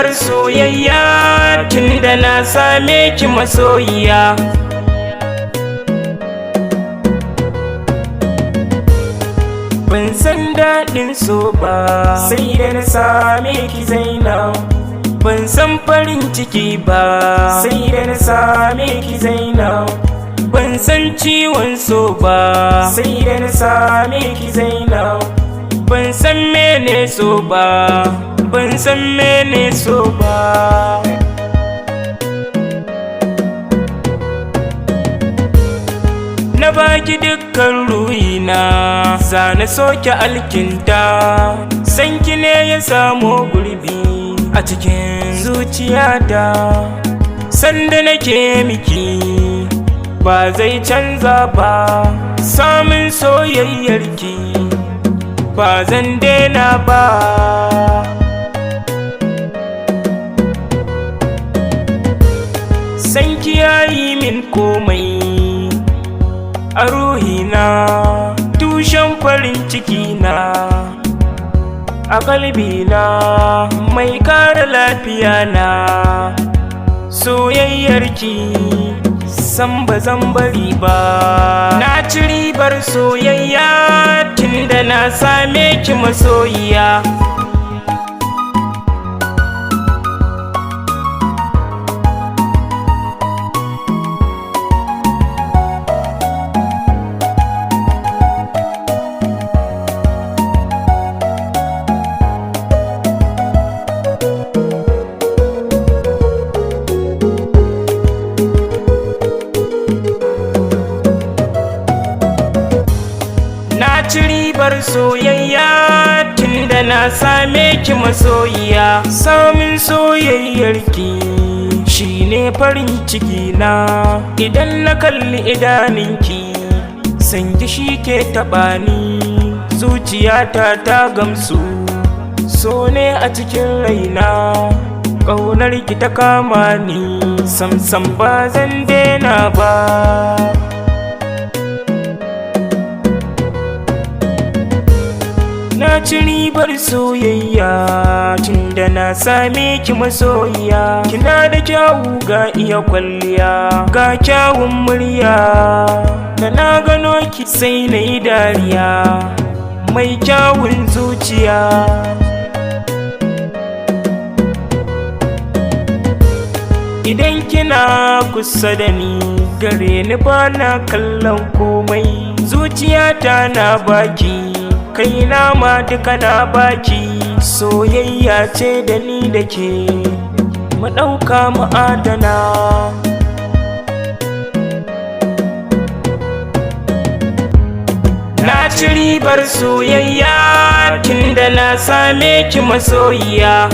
ribar soyayya tunda na same ki masoyiya. Ban san daɗin so ba sai da na same ki Zainab. Ban san farin ciki ba sai da na same ki Zainab. Ban san ciwon so ba sai da na same ki Zainab. Ban san mene so ba, ban san mene so ba. Na baki dukkan ruhina, zana soke alkinta. Sanki ne ya samo gurbi a cikin zuciyata. Sanda nake miki ba zai canza ba. Samun soyayyarki ba zan daina ba. Sanki yayi min komai a ruhina, tushen farin ciki na a kalbina, mai kare lafiya na. Soyayyarki san ba zan bari ba. Na ci ribar soyayya tunda na same ki masoyiya. Ci ribar soyayya tunda na same ki masoyiya. Samun soyayyarki shine farin ciki na. Idan na kalli idaninki sanki shi ke taɓa ni. Zuciyata ta gamsu, so ne a cikin raina. Ƙaunar ki ta kama ni, samsam ba zan daina ba. Na ci ribar soyayya tunda na same ki masoyiya. Kina da kyawu ga iya kwalliya, ga kyawun murya. Da na gano ki sai na yi dariya, mai kyawun zuciya. Idan kina kusa da ni, gare ni ba na kallon komai. Zuciyata na baki, kaina ma duka na baki. Soyayya ce da ni da ke, mu ɗauka mu adana. Na ci ribar soyayya tunda na same ki masoyiya.